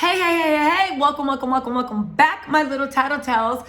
Hey, welcome back, my little Tattle Tells.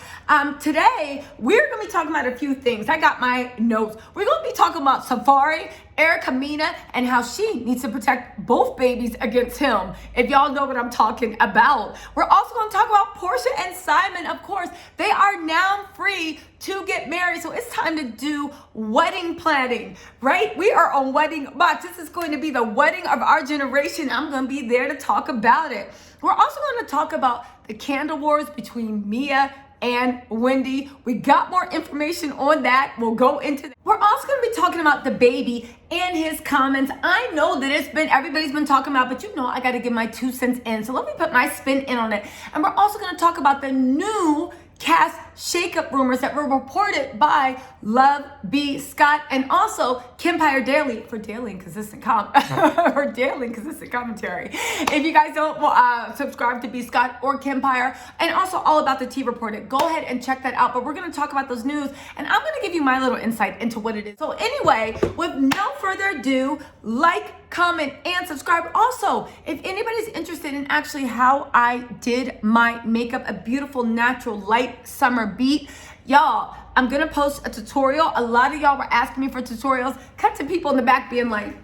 Today, we're going to be talking about a few things. I got my notes. We're going to be talking about Safaree, Erica, Mia, and how she needs to protect both babies against him, if y'all know what I'm talking about. We're also going to talk about Porsha&Simon. Of course, they are now free to get married, so it's time to do wedding planning, right? We are on Wedding Box. This is going to be the wedding of our generation. I'm going to be there to talk about it. We're also going to talk about the candle wars between Mia and Wendy. We got more information on that. We'll go into that. We're also going to be talking about DaBaby and his comments. I know that everybody's been talking about, but I got to give my 2 cents in. So let me put my spin in on it. And we're also going to talk about the new cast shakeup rumors that were reported by Love B. Scott and also Kempire Daily for daily and consistent commentary. If you guys don't subscribe to B. Scott or Kempire, and also all about the Tea Reported, go ahead and check that out. But we're going to talk about those news, and I'm going to give you my little insight into what it is. So anyway, with no further ado, like, comment, and subscribe. Also, if anybody's interested in actually how I did my makeup, a beautiful natural light summer beat, y'all, I'm gonna post a tutorial. A lot of y'all were asking me for tutorials. Cut to people in the back being like,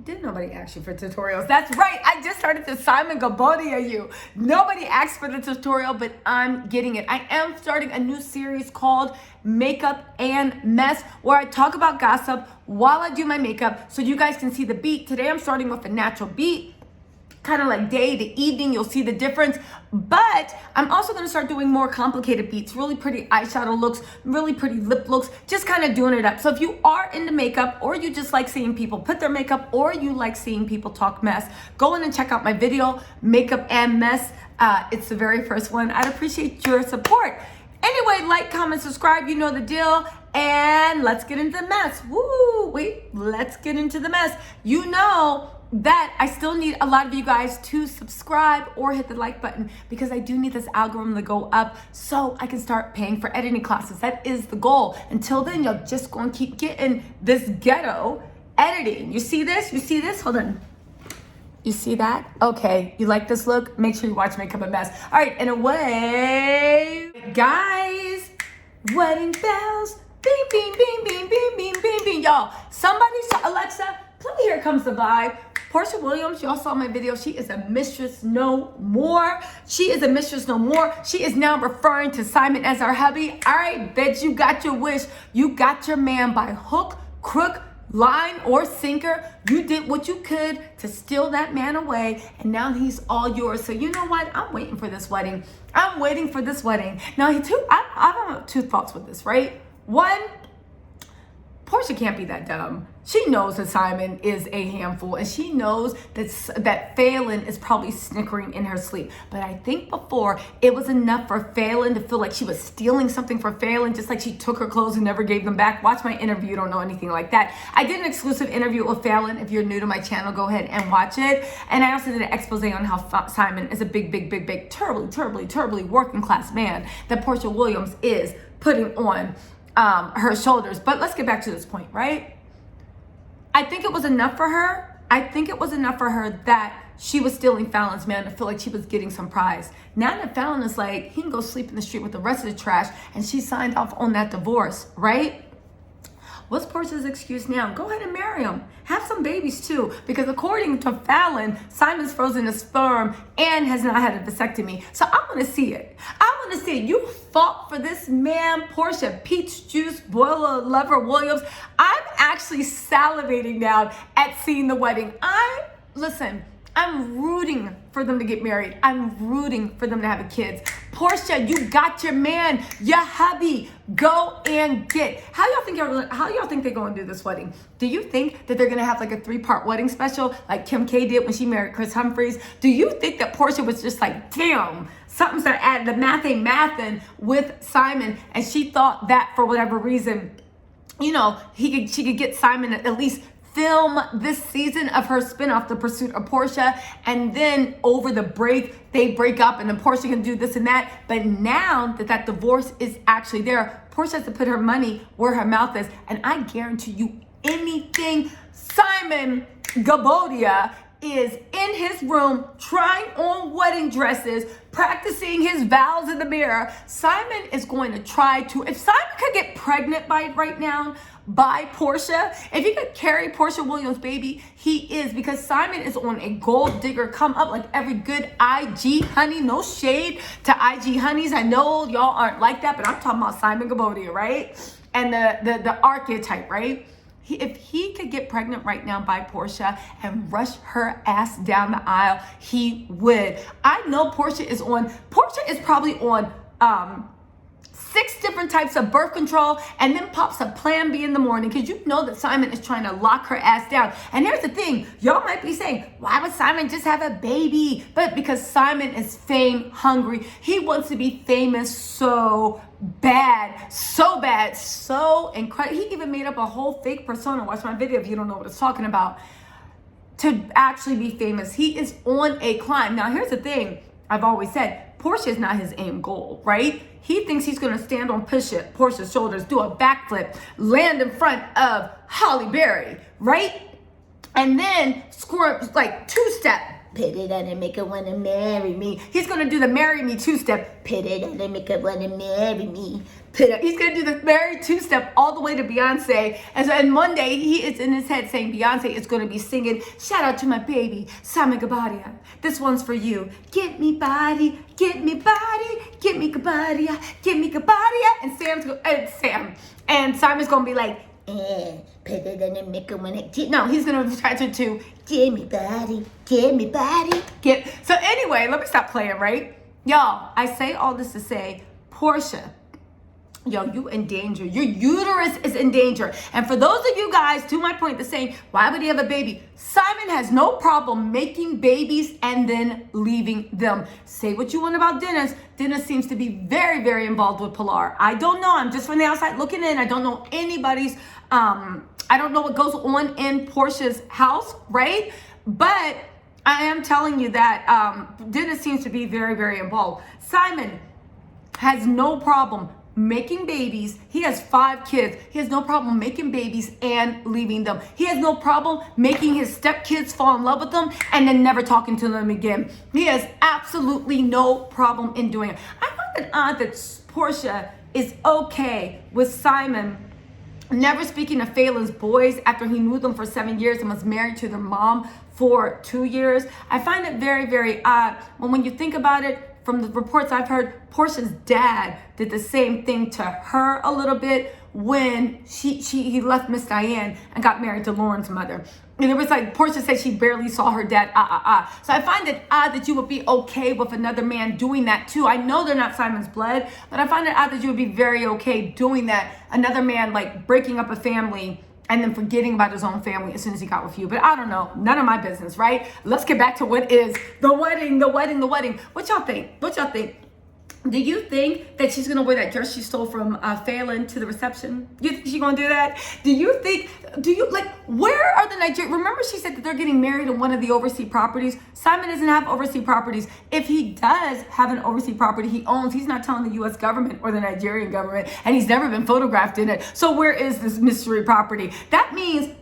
didn't nobody ask you for tutorials? That's right, I just started to Simon Gabodia you. Nobody asked for the tutorial, but I'm getting it. I am starting a new series called Makeup and Mess, where I talk about gossip while I do my makeup so you guys can see the beat. Today I'm starting with a natural beat, kind of like day to evening. You'll see the difference. But I'm also going to start doing more complicated beats, really pretty eyeshadow looks, really pretty lip looks, just kind of doing it up. So if you are into makeup, or you just like seeing people put their makeup, or you like seeing people talk mess, go in and check out my video, Makeup and Mess. It's the very first one. I'd appreciate your support. Anyway, like, comment, subscribe, you know the deal. And let's get into the mess. Let's get into the mess. You know that I still need a lot of you guys to subscribe or hit the like button, because I do need this algorithm to go up so I can start paying for editing classes. That is the goal. Until then, you're just going to keep getting this ghetto editing. You see this? You see this? Hold on. You see that? Okay, you like this look? Make sure you watch Makeup and Mess. All right, and away, guys, wedding bells, bing, bing, bing, bing, bing, bing, bing, bing. Y'all, somebody, Alexa, play Here Comes the Vibe. Porsha Williams, y'all saw my video. She is a mistress no more. She is a mistress no more. She is now referring to Simon as her hubby. All right, bet you got your wish. You got your man by hook, crook, line, or sinker. You did what you could to steal that man away, and now he's all yours. So you know what? I'm waiting for this wedding. I'm waiting for this wedding. Now, I have 2 thoughts with this, right? One, Porsha can't be that dumb. She knows that Simon is a handful, and she knows that Phelan is probably snickering in her sleep. But I think before, it was enough for Phelan to feel like she was stealing something for Phelan, just like she took her clothes and never gave them back. Watch my interview. You don't know anything like that. I did an exclusive interview with Phelan. If you're new to my channel, go ahead and watch it. And I also did an expose on how Simon is a big, terribly working class man that Porsha Williams is putting on her shoulders. But let's get back to this point, right? I think it was enough for her. That she was stealing Fallon's man to feel like she was getting some prize. Now that Fallon is like, he can go sleep in the street with the rest of the trash, and she signed off on that divorce, right? What's Porsha's excuse now? Go ahead and marry him. Have some babies too. Because according to Fallon, Simon's frozen his sperm and has not had a vasectomy. So I want to see it. You fought for this man, Porsha Peach Juice Boiler Lover Williams. I'm actually salivating now at seeing the wedding. I'm rooting for them to get married. I'm rooting for them to have kids. Porsha, you got your man, your hubby. Go and get. How y'all think they're going to do this wedding? Do you think that they're going to have like a 3-part wedding special like Kim K did when she married Chris Humphries? Do you think that Porsha was just like, damn, something's not adding, the math ain't mathin' with Simon, and she thought that for whatever reason, she could get Simon at least film this season of her spinoff, The Pursuit of Porsha, and then over the break, they break up, and then Porsha can do this and that. But now that divorce is actually there, Porsha has to put her money where her mouth is, and I guarantee you anything Simon Gabodia is in his room trying on wedding dresses, practicing his vows in the mirror. Simon is going to try to, if Simon could get pregnant right now by Porsha, if he could carry Porsha Williams' baby, he is, because Simon is on a gold digger come up like every good IG honey. No shade to IG honeys. I know y'all aren't like that, but I'm talking about Simon Gabodia, right? And the archetype, right? If he could get pregnant right now by Porsha and rush her ass down the aisle, he would. I know Porsha is probably on 6 different types of birth control, and then pops a plan B in the morning, because you know that Simon is trying to lock her ass down. And here's the thing, y'all might be saying, why would Simon just have a baby? But because Simon is fame hungry. He wants to be famous so bad, so incredible. He even made up a whole fake persona. Watch my video if you don't know what it's talking about. To actually be famous, he is on a climb. Now here's the thing, I've always said, Porsha is not his aim goal, right? He thinks he's gonna stand on Porsha's shoulders, do a backflip, land in front of Holly Berry, right? And then squirt like 2-step. Pity that and make her wanna marry me. He's gonna do the marry me 2-step. Pity that and make her wanna marry me. He's gonna do the marry 2-step all the way to Beyonce. And so on Monday, he is in his head saying Beyonce is gonna be singing, shout out to my baby, Simon Gabodia. This one's for you. Get me body, get me body, get me Gabodia, get me Gabodia. And Simon's gonna be like, better than a make when it. No, he's gonna try to give me body, give me body, get. So anyway, let me stop playing, right? Y'all, I say all this to say, Porsha, yo, you in danger. Your uterus is in danger. And for those of you guys, to my point, that's saying, why would he have a baby? Simon has no problem making babies and then leaving them. Say what you want about Dennis. Dennis seems to be very, very involved with Pilar. I don't know. I'm just from the outside looking in. I don't know anybody's, I don't know what goes on in Porsha's house, right? But I am telling you that Dennis seems to be very, very involved. Simon has no problem making babies. He has 5 kids. He has no problem making babies and leaving them. He has no problem making his stepkids fall in love with them and then never talking to them again. He has absolutely no problem in doing it. I find it odd that Porsha is okay with Simon never speaking to Phelan's boys after he knew them for 7 years and was married to their mom for 2 years. I find it very, very odd. When you think about it, from the reports I've heard, Porsha's dad did the same thing to her a little bit when he left Miss Diane and got married to Lauren's mother. And it was like, Porsha said she barely saw her dad, So I find it odd that you would be okay with another man doing that too. I know they're not Simon's blood, but I find it odd that you would be very okay doing that. Another man like breaking up a family and then forgetting about his own family as soon as he got with you. But I don't know, none of my business, right? Let's get back to what is the wedding. What y'all think? Do you think that she's gonna wear that dress she stole from Phelan to the reception? You think she's gonna do that? Where are the Nigerians? Remember she said that they're getting married in one of the overseas properties? Simon doesn't have overseas properties. If he does have an overseas property he owns, he's not telling the US government or the Nigerian government, and he's never been photographed in it. So where is this mystery property? That means,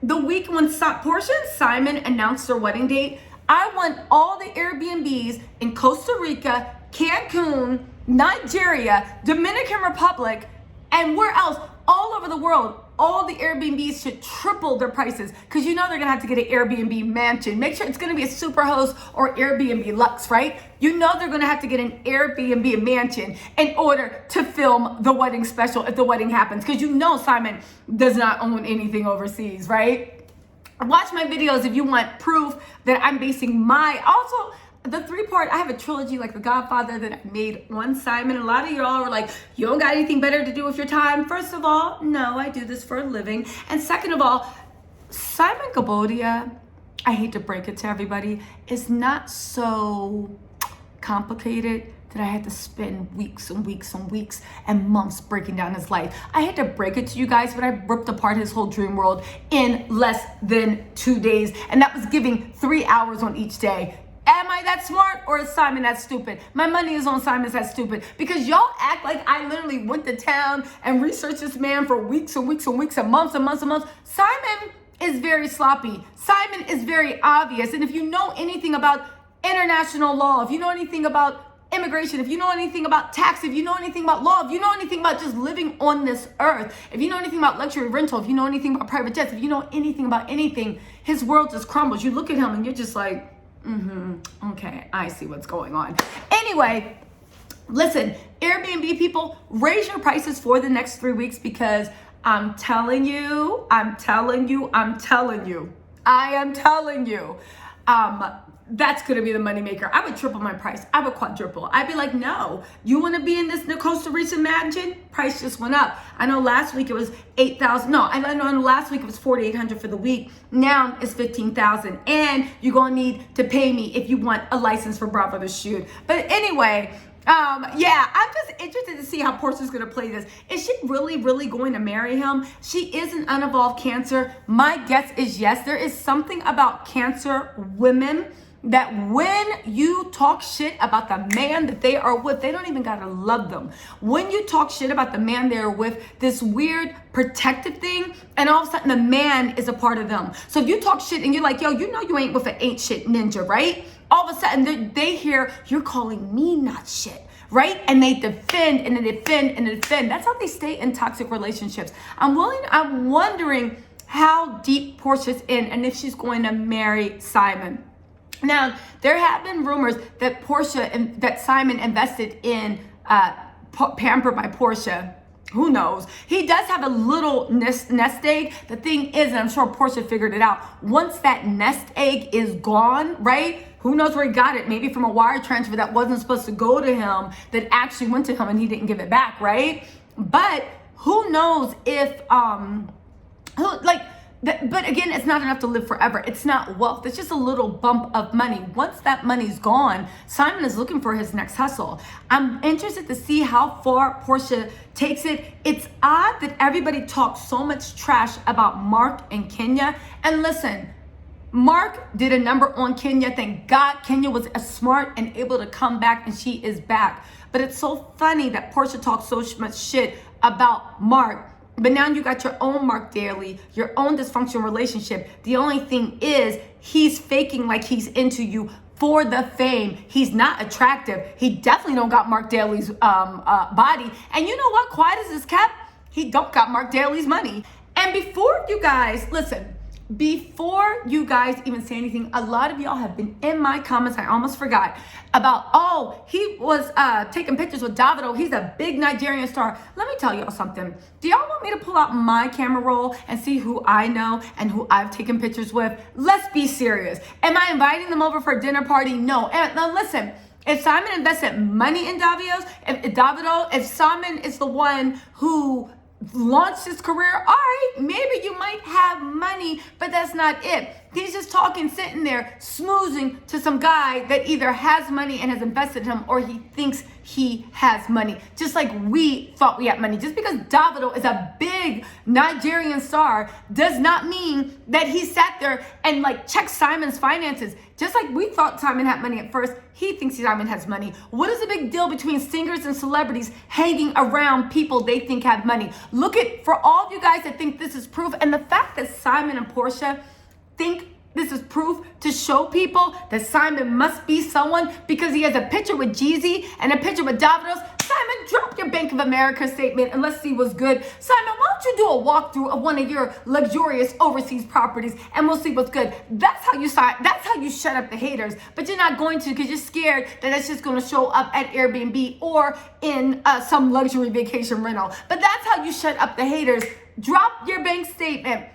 the week when Porsha and Simon announced their wedding date, I want all the Airbnbs in Costa Rica, Cancun, Nigeria, Dominican Republic, and where else? All over the world. All the Airbnbs should triple their prices, because you know they're gonna have to get an Airbnb mansion. Make sure it's gonna be a Superhost or Airbnb Luxe, right? You know they're gonna have to get an Airbnb mansion in order to film the wedding special if the wedding happens, because you know Simon does not own anything overseas, right? Watch my videos if you want proof that I'm basing also the 3-part, I have a trilogy like The Godfather that I made on Simon. A lot of y'all are like, you don't got anything better to do with your time. First of all, no, I do this for a living. And second of all, Simon Gabodia, I hate to break it to everybody, is not so complicated that I had to spend weeks and weeks and weeks and months breaking down his life. I had to break it to you guys, but I ripped apart his whole dream world in less than 2 days. And that was giving 3 hours on each day. Am I that smart, or is Simon that stupid? My money is on Simon's that stupid, because y'all act like I literally went to town and researched this man for weeks and weeks and weeks and months and months and months. Simon is very sloppy. Simon is very obvious. And if you know anything about international law, if you know anything about immigration, if you know anything about tax, if you know anything about law, if you know anything about just living on this earth, if you know anything about luxury rental, if you know anything about private jets, if you know anything about anything, his world just crumbles. You look at him and you're just like, okay, I see what's going on. Anyway, listen, Airbnb people, raise your prices for the next 3 weeks, because I am telling you, that's going to be the moneymaker. I would triple my price. I would quadruple. I'd be like, no, you want to be in this Costa Rica mansion? Price just went up. I know last week it was $8,000. No, I know last week it was $4,800 for the week. Now it's $15,000. And you're going to need to pay me if you want a license for Bravo to shoot. But anyway, yeah, I'm just interested to see how Porsha's going to play this. Is she really going to marry him? She is an unevolved Cancer. My guess is yes. There is something about Cancer women that when you talk shit about the man that they are with, they don't even gotta love them. When you talk shit about the man they're with, this weird protective thing, and all of a sudden the man is a part of them. So if you talk shit and you're like, yo, you know you ain't with an ain't shit ninja, right? All of a sudden they hear you're calling me not shit, right? And they defend and they defend and they defend. That's how they stay in toxic relationships. I'm wondering how deep Porsha's in and if she's going to marry Simon. Now, there have been rumors that that Simon invested in Pampered by Porsha. Who knows? He does have a little nest egg. The thing is, and I'm sure Porsha figured it out, once that nest egg is gone, right? Who knows where he got it? Maybe from a wire transfer that wasn't supposed to go to him, that actually went to him and he didn't give it back, right? But who knows if, but again, it's not enough to live forever. It's not wealth. It's just a little bump of money. Once that money's gone, Simon is looking for his next hustle. I'm interested to see how far Porsha takes it. It's odd that everybody talks so much trash about Mark and Kenya. And listen, Mark did a number on Kenya. Thank God Kenya was smart and able to come back, and she is back. But it's so funny that Porsha talks so much shit about Mark. But now you got your own Mark Daly, your own dysfunctional relationship. The only thing is he's faking like he's into you for the fame. He's not attractive. He definitely don't got Mark Daly's body. And you know what? Quiet as is kept, he don't got Mark Daly's money. And before you guys even say anything, a lot of y'all have been in my comments, I almost forgot, about, oh, he was taking pictures with Davido. He's a big Nigerian star. Let me tell y'all something. Do y'all want me to pull out my camera roll and see who I know and who I've taken pictures with? Let's be serious. Am I inviting them over for a dinner party? No. And now listen, if Simon invested money in Davido, if Simon is the one who launched his career, all right, maybe you might have money, but that's not it. He's just talking, sitting there, smoozing to some guy that either has money and has invested in him, or he thinks he has money. Just like we thought we had money. Just because Davido is a big Nigerian star does not mean that he sat there and checked Simon's finances. Just like we thought Simon had money at first, he thinks Simon has money. What is the big deal between singers and celebrities hanging around people they think have money? Look at, for all of you guys that think this is proof, and the fact that Simon and Porsha think this is proof to show people that Simon must be someone because he has a picture with Jeezy and a picture with Davido's. Simon, drop your Bank of America statement and let's see what's good. Simon, why don't you do a walkthrough of one of your luxurious overseas properties and we'll see what's good. That's how you shut up the haters. But you're not going to, because you're scared that it's just going to show up at Airbnb or in some luxury vacation rental. But that's how you shut up the haters. Drop your bank statement.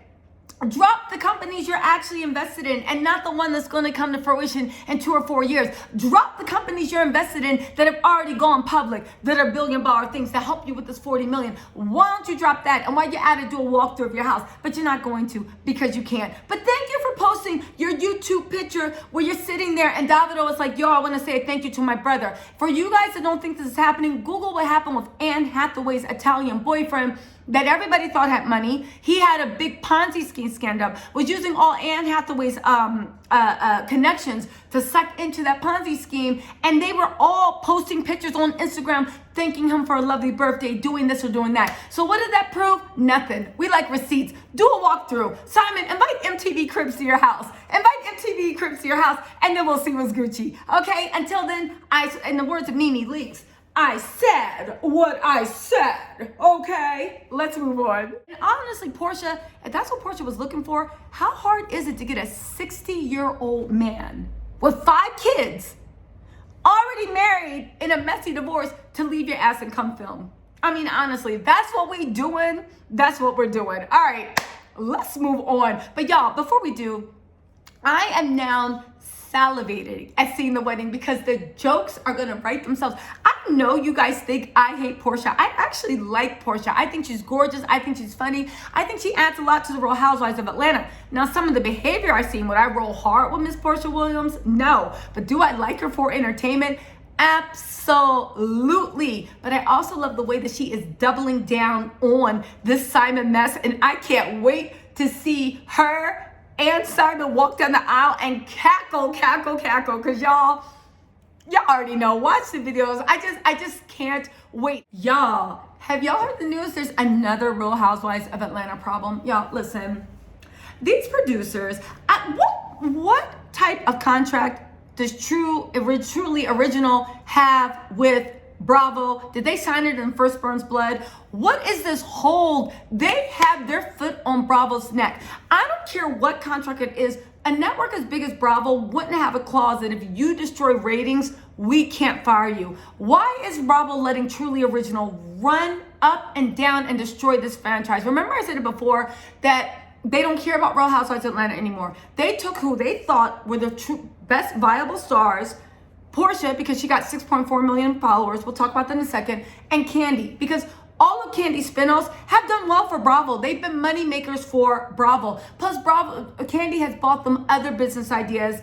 Drop the companies you're actually invested in and not the one that's going to come to fruition in 2 or 4 years. Drop the companies you're invested in that have already gone public, that are billion-dollar things that help you with this $40 million. Why don't you drop that? And while you're at it, do a walkthrough of your house. But you're not going to because you can't. But thank you for posting your YouTube picture where you're sitting there and Davido is like, yo, I want to say thank you to my brother. For you guys that don't think this is happening, Google what happened with Anne Hathaway's Italian boyfriend. that everybody thought had money. He had a big Ponzi scheme scandal, was using all Anne Hathaway's connections to suck into that Ponzi scheme. And they were all posting pictures on Instagram, thanking him for a lovely birthday, doing this or doing that. So what did that prove? Nothing. We like receipts. Do a walkthrough. Simon, invite MTV Cribs to your house. Invite MTV Cribs to your house, and then we'll see what's Gucci. Okay? Until then, in the words of Nene Leakes, I said what I said, okay? Let's move on. And honestly, Porsha, if that's what Porsha was looking for, how hard is it to get a 60-year-old man with 5 kids, already married, in a messy divorce, to leave your ass and come film? I mean, honestly, that's what we doing. That's what we're doing. All right, let's move on. But y'all, before we do, I am now salivating at seeing the wedding because the jokes are gonna write themselves. I know you guys think I hate Porsha. I actually like Porsha. I think she's gorgeous. I think she's funny. I think she adds a lot to the Real Housewives of Atlanta. Now, some of the behavior I've seen, would I roll hard with Miss Porsha Williams? No. But do I like her for entertainment? Absolutely. But I also love the way that she is doubling down on this Simon mess, and I can't wait to see her and Simon walk down the aisle and cackle, because y'all already know. Watch the videos. I just can't wait. Y'all, have y'all heard the news? There's another Real Housewives of Atlanta problem. Y'all, listen. These producers, what type of contract does Truly Original have with Bravo? Did they sign it in First Burns Blood? What is this hold? They have their foot on Bravo's neck. I don't care what contract it is. A network as big as Bravo wouldn't have a clause that if you destroy ratings, we can't fire you. Why is Bravo letting Truly Original run up and down and destroy this franchise? Remember I said it before that they don't care about Real Housewives of Atlanta anymore. They took who they thought were the best viable stars, Porsha, because she got 6.4 million followers. We'll talk about that in a second. And Kandi, because all of Kandi's spinoffs have done well for Bravo. They've been money makers for Bravo. Plus, Kandi has bought them other business ideas,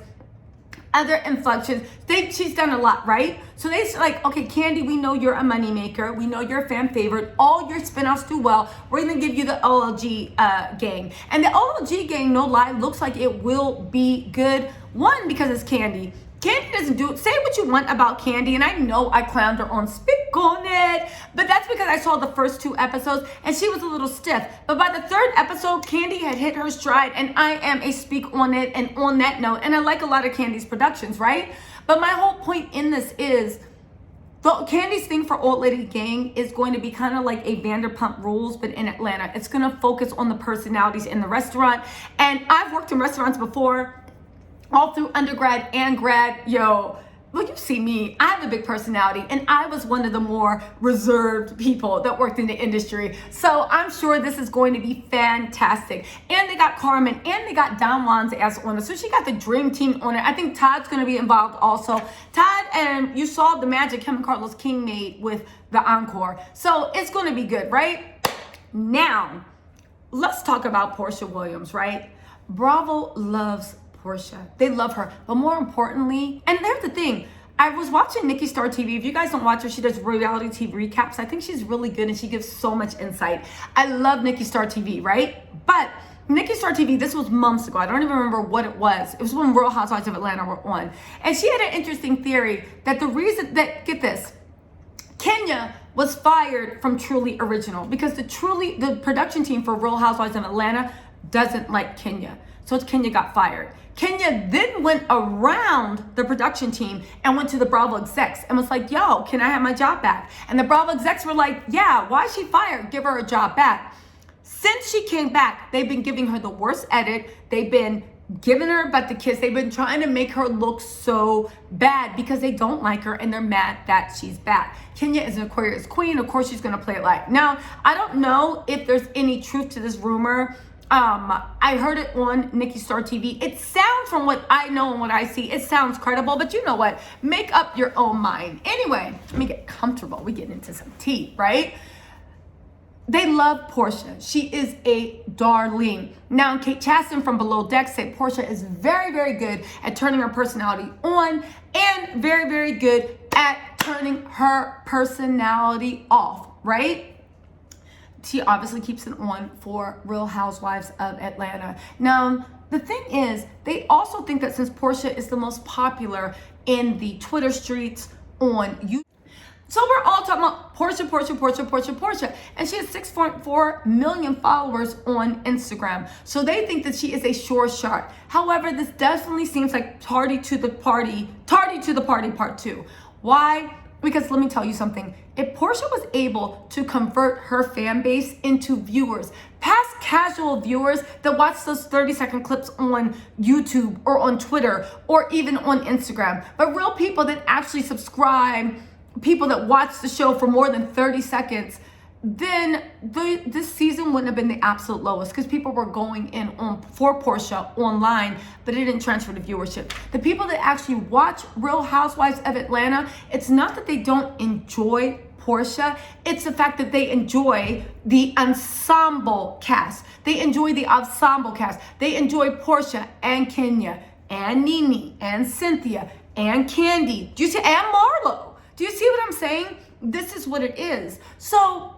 other inflections. She's done a lot, right? So they're like, okay, Kandi, we know you're a money maker. We know you're a fan favorite. All your spinoffs do well. We're gonna give you the OLG gang. And the OLG gang, no lie, looks like it will be good. One, because it's Kandi. Kandi doesn't say what you want about Kandi, and I know I clowned her on Speak On It, but that's because I saw the first 2 episodes and she was a little stiff. But by the 3rd episode, Kandi had hit her stride, and I am a Speak On It, and on that note, and I like a lot of Kandi's productions, right? But my whole point in this is, Kandi's thing for Old Lady Gang is going to be kind of like a Vanderpump Rules, but in Atlanta. It's going to focus on the personalities in the restaurant, and I've worked in restaurants before, all through undergrad and grad. Yo, well, you see me, I have a big personality, and I was one of the more reserved people that worked in the industry. So I'm sure this is going to be fantastic. And they got Carmen, and they got Don Juan's ass on it. So she got the dream team on it. I think Todd's going to be involved also. Todd, and you saw the magic him and Carlos King made with the encore. So it's going to be good, right? Now, let's talk about Porsha Williams, right? Bravo loves Porsha. They love her. But more importantly, and there's the thing, I was watching Nikki Star TV. If you guys don't watch her, she does reality TV recaps. I think she's really good, and she gives so much insight. I love Nikki Star TV, right? But Nikki Star TV, this was months ago. I don't even remember what it was. It was when Real Housewives of Atlanta were on. And she had an interesting theory that the reason that, get this, Kenya was fired from Truly Original because the production team for Real Housewives of Atlanta doesn't like Kenya. So Kenya got fired. Kenya then went around the production team and went to the Bravo execs and was like, yo, can I have my job back? And the Bravo execs were like, yeah, why is she fired? Give her a job back. Since she came back, they've been giving her the worst edit. They've been giving her but the kiss. They've been trying to make her look so bad because they don't like her and they're mad that she's back. Kenya is an Aquarius queen. Of course, she's going to play it like. Now, I don't know if there's any truth to this rumor. I heard it on Nikki Star TV. It sounds, from what I know and what I see, it sounds credible, but you know what? Make up your own mind. Anyway, let me get comfortable. We get into some tea, right? They love Porsha. She is a darling. Now, Kate Chaston from Below Deck said Porsha is very, very good at turning her personality on and very, very good at turning her personality off, right? she obviously keeps it on for Real Housewives of Atlanta. Now, the thing is, they also think that since Porsha is the most popular in the Twitter streets on YouTube, so we're all talking about Porsha, and she has 6.4 million followers on Instagram. So they think that she is a sure shot. However, this definitely seems like tardy to the party part 2. Why? Because let me tell you something. If Porsha was able to convert her fan base into viewers, past casual viewers that watch those 30-second clips on YouTube or on Twitter or even on Instagram, but real people that actually subscribe, people that watch the show for more than 30 seconds, then this season wouldn't have been the absolute lowest because people were going in on for Porsha online, but it didn't transfer to viewership. The people that actually watch Real Housewives of Atlanta, it's not that they don't enjoy Porsha, it's the fact that they enjoy the ensemble cast. They enjoy the ensemble cast. They enjoy Porsha and Kenya and Nene and Cynthia and Candy. Do you see? And Marlo. Do you see what I'm saying? This is what it is. So,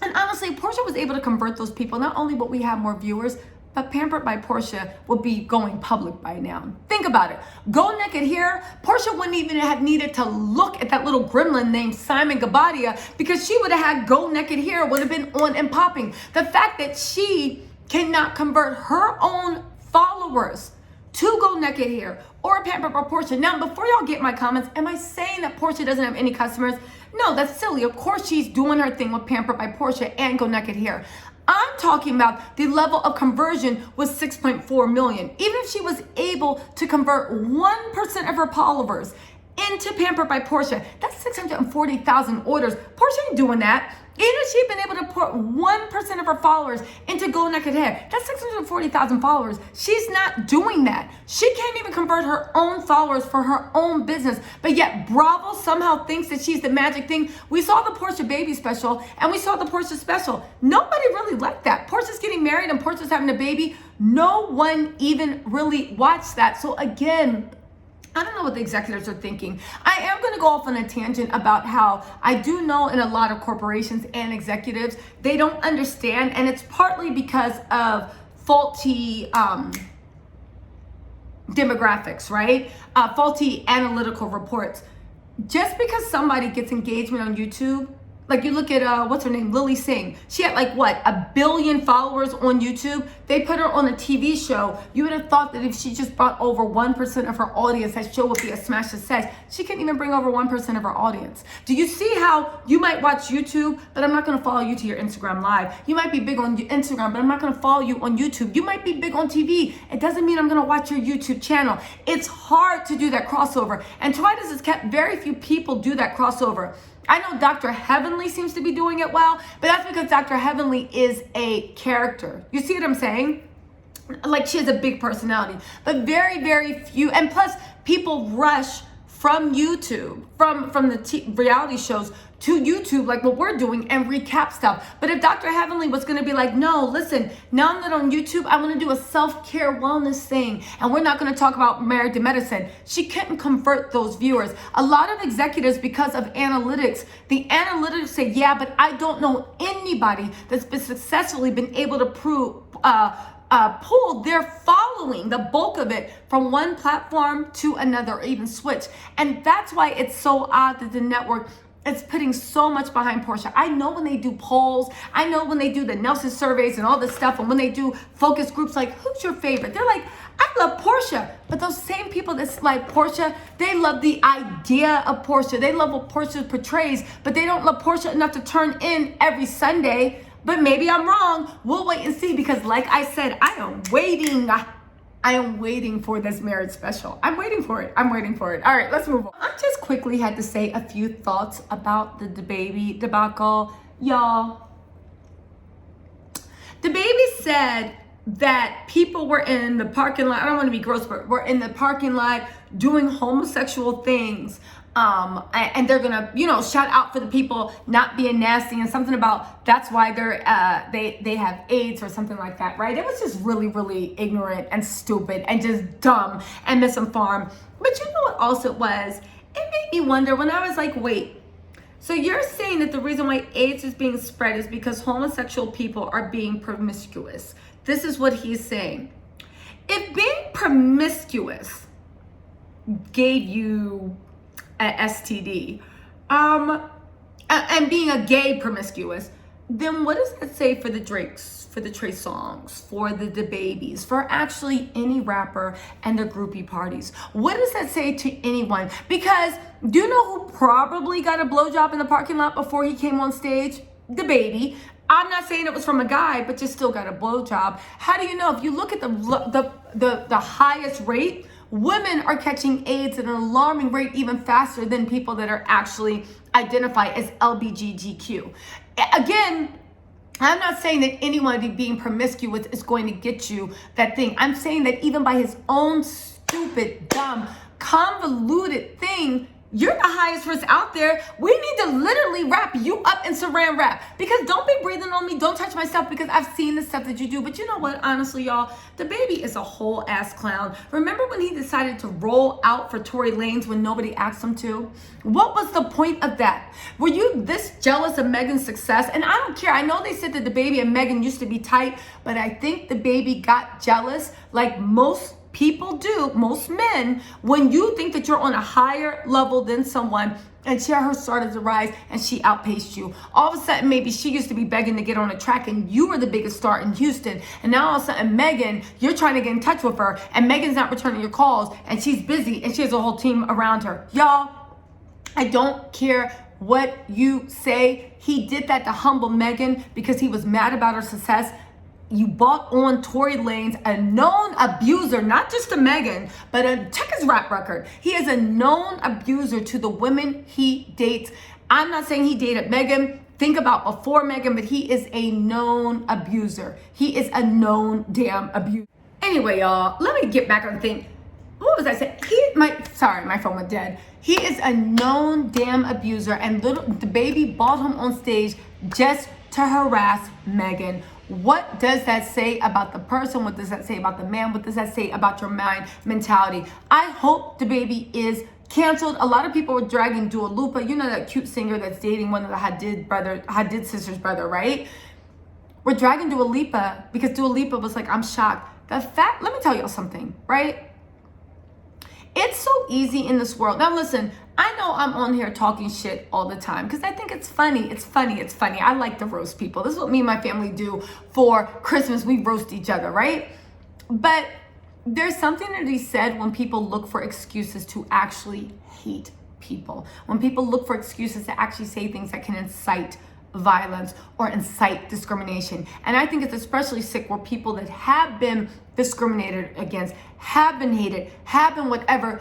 and honestly, Porsha was able to convert those people. Not only would we have more viewers, but Pampered by Porsha would be going public by now. Think about it. Go Naked here, Porsha wouldn't even have needed to look at that little gremlin named Simon Gabadia, because she would have had Go Naked here, would have been on and popping. The fact that she cannot convert her own followers to Go Naked here or Pampered by Porsha. Now, before y'all get my comments, am I saying that Porsha doesn't have any customers? No, that's silly. Of course she's doing her thing with Pampered by Porsha and Go Naked here. I'm talking about the level of conversion was 6.4 million. Even if she was able to convert 1% of her followers into Pampered by Porsha, that's 640,000 orders. Porsha ain't doing that. Even if she'd been able to put 1% of her followers into Go Naked Hair, that's 640,000 followers. She's not doing that. She can't even convert her own followers for her own business. But yet Bravo somehow thinks that she's the magic thing. We saw the Porsha baby special and we saw the Porsha special. Nobody really liked that. Porsha's getting married and Porsha's having a baby. No one even really watched that. So again, I don't know what the executives are thinking. I am going to go off on a tangent about how I do know in a lot of corporations and executives, they don't understand, and it's partly because of faulty demographics, right? Faulty analytical reports. Just because somebody gets engagement on YouTube, like you look at, what's her name, Lily Singh. She had like, what, 1 billion followers on YouTube. They put her on a TV show. You would have thought that if she just brought over 1% of her audience, that show would be a smash success. She couldn't even bring over 1% of her audience. Do you see how you might watch YouTube, but I'm not going to follow you to your Instagram live? You might be big on Instagram, but I'm not going to follow you on YouTube. You might be big on TV. It doesn't mean I'm going to watch your YouTube channel. It's hard to do that crossover. And Twitter has kept very few people do that crossover. I know Dr. Heavenly seems to be doing it well, but that's because Dr. Heavenly is a character. You see what I'm saying? Like, she has a big personality, but very, very few. And plus, people rush from YouTube, from the reality shows to YouTube, like what we're doing, and recap stuff. But if Dr. Heavenly was going to be like, no, listen, now I'm not on YouTube, I want to do a self-care wellness thing, and we're not going to talk about Married to Medicine, she couldn't convert those viewers. A lot of executives, because of analytics, the analytics say, yeah, but I don't know anybody that's been successfully been able to pull their following, the bulk of it, from one platform to another, or even switch. And that's why it's so odd that the network is putting so much behind Porsha. I know when they do polls, I know when they do the Nelson surveys and all this stuff, and when they do focus groups like, who's your favorite? They're like, I love Porsha. But those same people that like Porsha, they love the idea of Porsha. They love what Porsha portrays, but they don't love Porsha enough to turn in every Sunday. But maybe I'm wrong. We'll wait and see, because like I said, I am waiting for this marriage special. I'm waiting for it. All right, let's move on. I just quickly had to say a few thoughts about the DaBaby debacle. Y'all, DaBaby said that people were in the parking lot. I don't want to be gross, but were in the parking lot doing homosexual things. And they're gonna, shout out for the people not being nasty, and something about that's why they have AIDS or something like that, right? It was just really, really ignorant and stupid and just dumb and misinformed. But you know what also it was? It made me wonder when I was like, wait, So you're saying that the reason why AIDS is being spread is because homosexual people are being promiscuous. This is what he's saying. If being promiscuous gave you an STD, and being a gay promiscuous, then what does that say for the Drakes, for the Trey Songs, for the DaBabys, for actually any rapper and their groupie parties? What does that say to anyone? Because do you know who probably got a blowjob in the parking lot before he came on stage? DaBaby. I'm not saying it was from a guy, but just still got a blowjob. How do you know? If you look at the highest rate, women are catching AIDS at an alarming rate, even faster than people that are actually identified as LGBTQ. Again, I'm not saying that anyone being promiscuous is going to get you that thing. I'm saying that even by his own stupid, dumb, convoluted thing, you're the highest risk out there. We need to literally wrap you up in saran wrap. Because don't be breathing on me. Don't touch my stuff, because I've seen the stuff that you do. But you know what? Honestly, y'all, DaBaby is a whole ass clown. Remember when he decided to roll out for Torey Lanez when nobody asked him to? What was the point of that? Were you this jealous of Megan's success? And I don't care. I know they said that DaBaby and Megan used to be tight, but I think DaBaby got jealous like most people do, most men, when you think that you're on a higher level than someone and she her started to rise and she outpaced you. All of a sudden, maybe she used to be begging to get on a track and you were the biggest star in Houston. And now all of a sudden, Megan, you're trying to get in touch with her and Megan's not returning your calls and she's busy and she has a whole team around her. Y'all, I don't care what you say. He did that to humble Megan because he was mad about her success. You bought on Torey Lanez, a known abuser, not just to Megan, but check his rap record. He is a known abuser to the women he dates. I'm not saying he dated Megan. Think about before Megan, but he is a known abuser. He is a known damn abuser. Anyway, y'all, let me get back on the thing. What was I saying? Sorry, my phone went dead. He is a known damn abuser, and DaBaby bought him on stage just to harass Megan. What does that say about the person? What does that say about the man? What does that say about your mind mentality? I hope DaBaby is canceled. A lot of people were dragging Dua Lipa. You know that cute singer that's dating one of the Hadid sisters' brother, right? We're dragging Dua Lipa because Dua Lipa was like, I'm shocked. Let me tell y'all something, right? It's so easy in this world. Now listen, I know I'm on here talking shit all the time because I think it's funny. It's funny. It's funny. I like to roast people. This is what me and my family do for Christmas. We roast each other, right? But there's something to be said when people look for excuses to actually hate people. When people look for excuses to actually say things that can incite violence or incite discrimination. And I think it's especially sick where people that have been discriminated against, have been hated, have been whatever,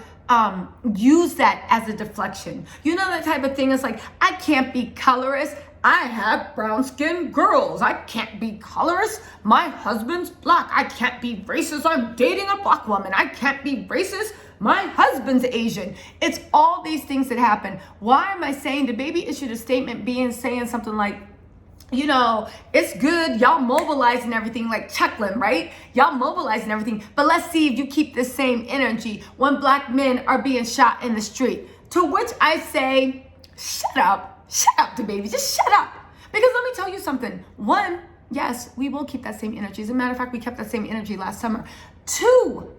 use that as a deflection. You know, that type of thing is like, I can't be colorist. I have brown skinned girls. I can't be colorist. My husband's black. I can't be racist. I'm dating a black woman. I can't be racist. My husband's Asian. It's all these things that happen. Why am I saying DaBaby issued a statement saying something like, you know, it's good, y'all mobilizing everything, like chuckling, right? Y'all mobilizing everything, but let's see if you keep the same energy when black men are being shot in the street. To which I say, shut up, DaBaby, just shut up. Because let me tell you something. One, yes, we will keep that same energy. As a matter of fact, we kept that same energy last summer. Two,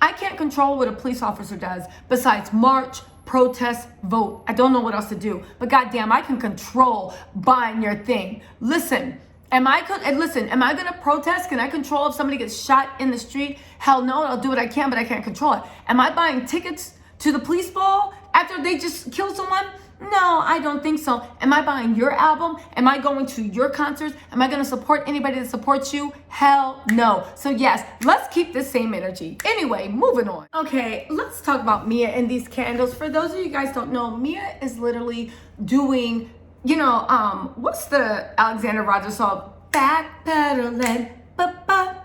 I can't control what a police officer does besides march, protest, vote. I don't know what else to do. But goddamn, I can control buying your thing. Listen, am I gonna protest? Can I control if somebody gets shot in the street? Hell no, I'll do what I can, but I can't control it. Am I buying tickets to the police ball after they just killed someone? No, I don't think so. Am I buying your album? Am I going to your concerts? Am I going to support anybody that supports you? Hell no. So yes, let's keep the same energy. Anyway, moving on. Okay, let's talk about Mia and these candles. For those of you guys don't know, Mia is literally doing, you know, what's the Alexander Rogers song? Backpedaling,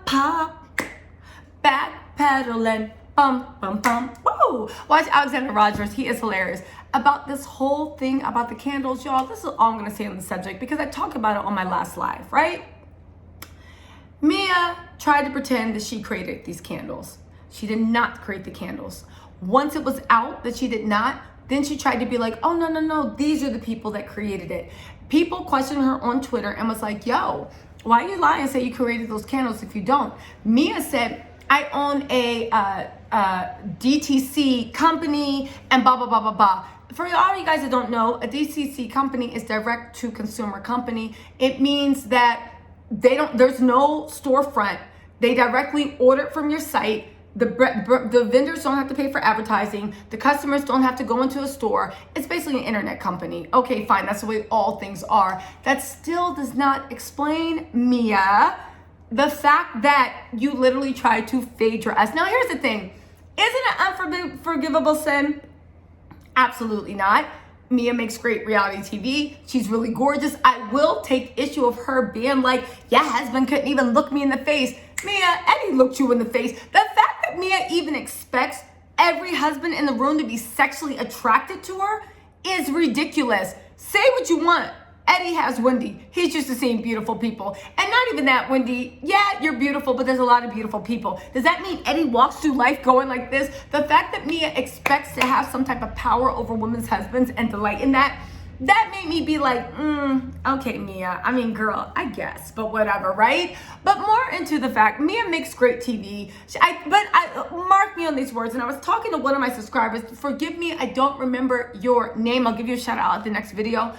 pop, backpedaling, bum, bum, bum. Woo! Watch Alexander Rogers. He is hilarious. About this whole thing about the candles, y'all, this is all I'm going to say on the subject because I talked about it on my last live, right? Mia tried to pretend that she created these candles. She did not create the candles. Once it was out that she did not, Then she tried to be like, oh, no, these are the people that created it. People questioned her on Twitter and was like, yo, why you lie and say you created those candles if you don't? Mia said, I own a DTC company and blah, blah, blah, blah, blah. For all you guys that don't know, a DTC company is direct to consumer company. It means that there's no storefront. They directly order it from your site. The vendors don't have to pay for advertising. The customers don't have to go into a store. It's basically an internet company. Okay, fine. That's the way all things are. That still does not explain, Mia, the fact that you literally tried to fade your ass. Now, here's the thing. Isn't it unforgivable sin? Absolutely not. Mia makes great reality TV. She's really gorgeous. I will take issue of her being like, your husband couldn't even look me in the face. Mia, Eddie looked you in the face. The fact that Mia even expects every husband in the room to be sexually attracted to her is ridiculous. Say what you want. Eddie has Wendy. He's used to seeing beautiful people. And not even that, Wendy. Yeah, you're beautiful, but there's a lot of beautiful people. Does that mean Eddie walks through life going like this? The fact that Mia expects to have some type of power over women's husbands and delight in that made me be like, okay, Mia. I mean, girl, I guess, but whatever, right? But more into the fact, Mia makes great TV. Mark me on these words, and I was talking to one of my subscribers. Forgive me, I don't remember your name. I'll give you a shout out at the next video.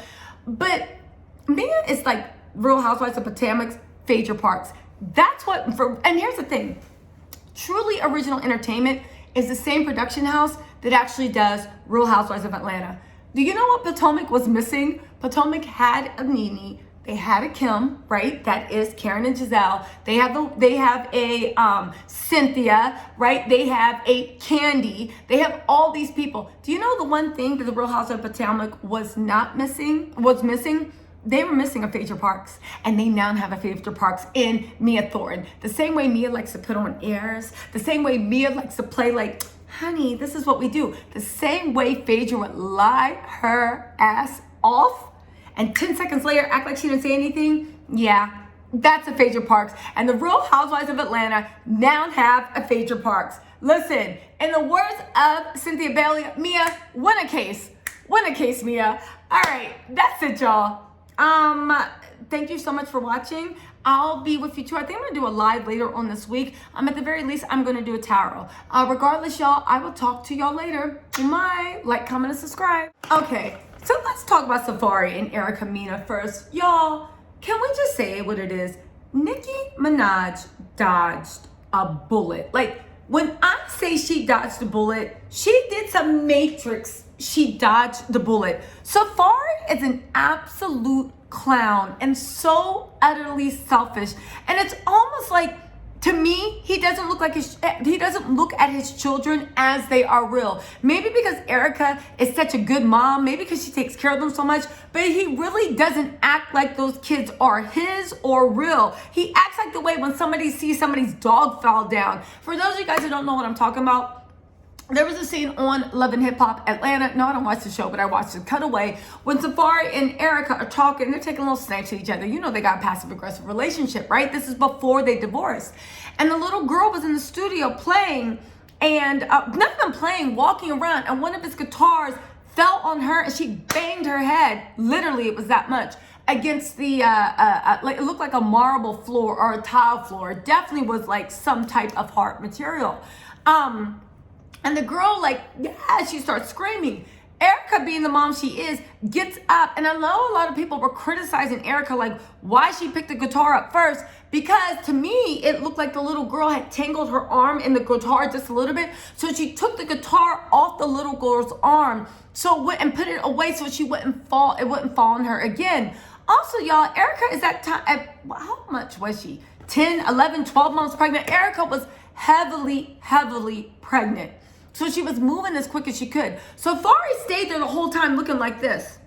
But Mia is like Real Housewives of Potomac's Phaedra Parks. That's what, and here's the thing. Truly Original Entertainment is the same production house that actually does Real Housewives of Atlanta. Do you know what Potomac was missing? Potomac had a Nene. They had a Kim, right? That is Karen and Gizelle. They have a Cynthia, right? They have a Candy. They have all these people. Do you know the one thing that the Real House of Potomac was missing? They were missing a Phaedra Parks, and they now have a Phaedra Parks in Mia Thornton. The same way Mia likes to put on airs, the same way Mia likes to play like, honey, this is what we do. The same way Phaedra would lie her ass off and 10 seconds later act like she didn't say anything. Yeah, that's a Phaedra Parks. And the Real Housewives of Atlanta now have a Phaedra Parks. Listen, in the words of Cynthia Bailey, Mia, win a case. Win a case, Mia. All right, that's it, y'all. Thank you so much for watching. I'll be with you too. I think I'm gonna do a live later on this week. At the very least, I'm gonna do a tarot. Regardless, y'all, I will talk to y'all later. Bye. Like, comment, and subscribe. Okay, so let's talk about Safaree and Erica Mina first. Y'all, can we just say what it is? Nikki Minaj dodged a bullet. Like, when I say she dodged a bullet, she did some Matrix. She dodged the bullet. Safaree is an absolute clown and so utterly selfish. And it's almost like, to me, he doesn't look at his children as they are real. Maybe because Erica is such a good mom, maybe because she takes care of them so much, but he really doesn't act like those kids are his or real. He acts like the way when somebody sees somebody's dog fall down. For those of you guys who don't know what I'm talking about, there was a scene on Love and Hip Hop Atlanta. No, I don't watch the show, but I watched the cutaway when Safaree and Erica are talking. They're taking little snipes at each other. You know they got a passive-aggressive relationship, right? This is before they divorced. And the little girl was in the studio playing, and not even playing, walking around, and one of his guitars fell on her, and she banged her head. Literally, it was that much. Against the, like, it looked like a marble floor or a tile floor. It definitely was like some type of hard material. And the girl, like, yeah, she starts screaming. Erica, being the mom she is, gets up. And I know a lot of people were criticizing Erica, like, why she picked the guitar up first. Because to me, it looked like the little girl had tangled her arm in the guitar just a little bit. So she took the guitar off the little girl's arm and put it away so she wouldn't fall. It wouldn't fall on her again. Also, y'all, Erica is how much was she? 10, 11, 12 months pregnant. Erica was heavily pregnant. So she was moving as quick as she could. Safaree stayed there the whole time looking like this.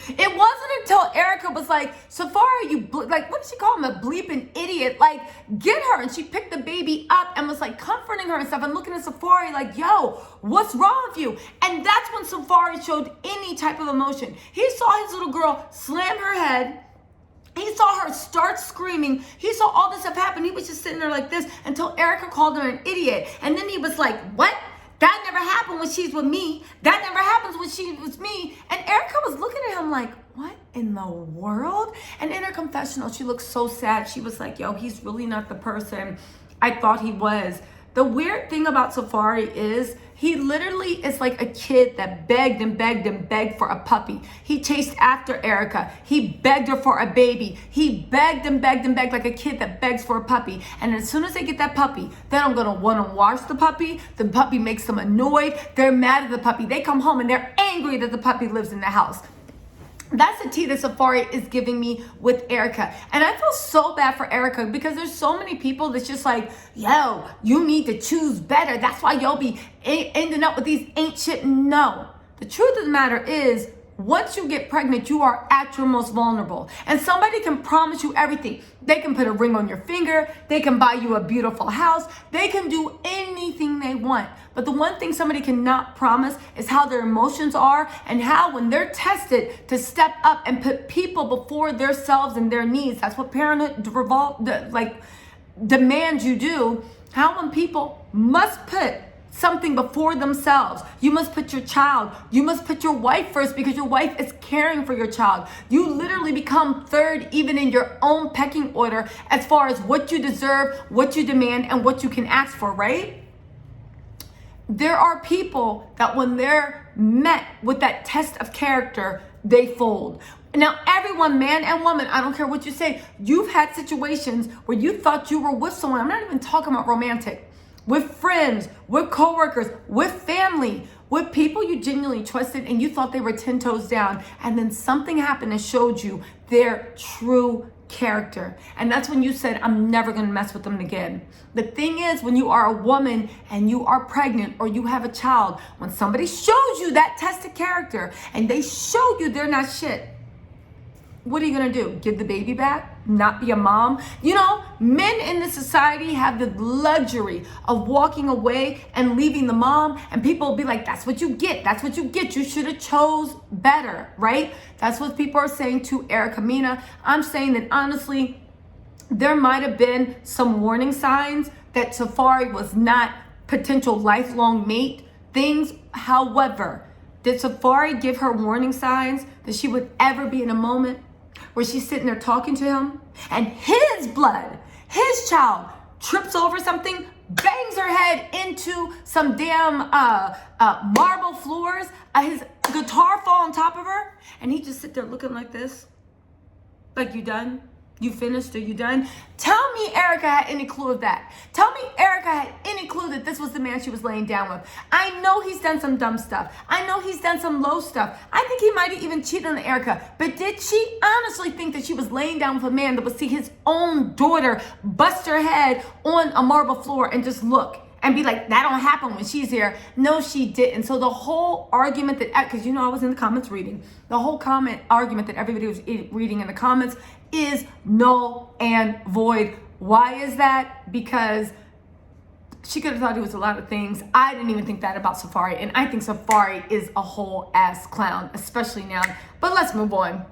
It wasn't until Erica was like, Safaree, what did she call him? A bleeping idiot. Like, get her. And she picked the baby up and was like comforting her and stuff and looking at Safaree like, yo, what's wrong with you? And that's when Safaree showed any type of emotion. He saw his little girl slam her head. He saw her start screaming. He saw all this stuff happen. He was just sitting there like this until Erica called him an idiot. And then he was like, what? That never happened when she's with me. That never happens when she's with me. And Erica was looking at him like, what in the world? And in her confessional, she looked so sad. She was like, yo, he's really not the person I thought he was. The weird thing about Safaree is he literally is like a kid that begged and begged and begged for a puppy. He chased after Erica. He begged her for a baby. He begged and begged and begged like a kid that begs for a puppy. And as soon as they get that puppy, then I'm gonna want to wash the puppy. The puppy makes them annoyed. They're mad at the puppy. They come home and they're angry that the puppy lives in the house. That's the tea that Safaree is giving me with Erica. And I feel so bad for Erica because there's so many people that's just like, yo, you need to choose better. That's why you'll be ending up with these ain't shit. No. The truth of the matter is, once you get pregnant, you are at your most vulnerable. And somebody can promise you everything. They can put a ring on your finger. They can buy you a beautiful house. They can do anything they want. But the one thing somebody cannot promise is how their emotions are and how when they're tested to step up and put people before themselves and their needs. That's what parenthood demands you do. How when people must put something before themselves. You must put your child. You must put your wife first because your wife is caring for your child. You literally become third even in your own pecking order as far as what you deserve, what you demand, and what you can ask for, right? There are people that when they're met with that test of character, they fold. Now, everyone, man and woman, I don't care what you say, you've had situations where you thought you were with someone. I'm not even talking about romantic. With friends, with coworkers, with family, with people you genuinely trusted and you thought they were 10 toes down, and then something happened and showed you their true character. And that's when you said, I'm never gonna mess with them again. The thing is, when you are a woman and you are pregnant or you have a child, when somebody shows you that test of character and they show you they're not shit, what are you gonna do? Give the baby back? Not be a mom? You know, men in this society have the luxury of walking away and leaving the mom, and people will be like, that's what you get. That's what you get. You should have chose better, right? That's what people are saying to Erica Mina. I'm saying that honestly, there might have been some warning signs that Safaree was not potential lifelong mate things. However, did Safaree give her warning signs that she would ever be in a moment where she's sitting there talking to him and his blood, his child, trips over something, bangs her head into some damn marble floors, his guitar fall on top of her, and he just sit there looking like this? Like, you done? You finished? Are you done? Tell me Erica had any clue of that. Tell me Erica had any clue that this was the man she was laying down with. I know he's done some dumb stuff. I know he's done some low stuff. I think he might have even cheated on Erica. But did she honestly think that she was laying down with a man that would see his own daughter bust her head on a marble floor and just look and be like, that don't happen when she's here? No, she didn't. So the whole argument that, because you know I was in the comments reading, the whole argument that everybody was reading in the comments is null and void. Why is that? Because she could have thought he was a lot of things. I didn't even think that about Safaree, and I think Safaree is a whole ass clown, especially now. But let's move on.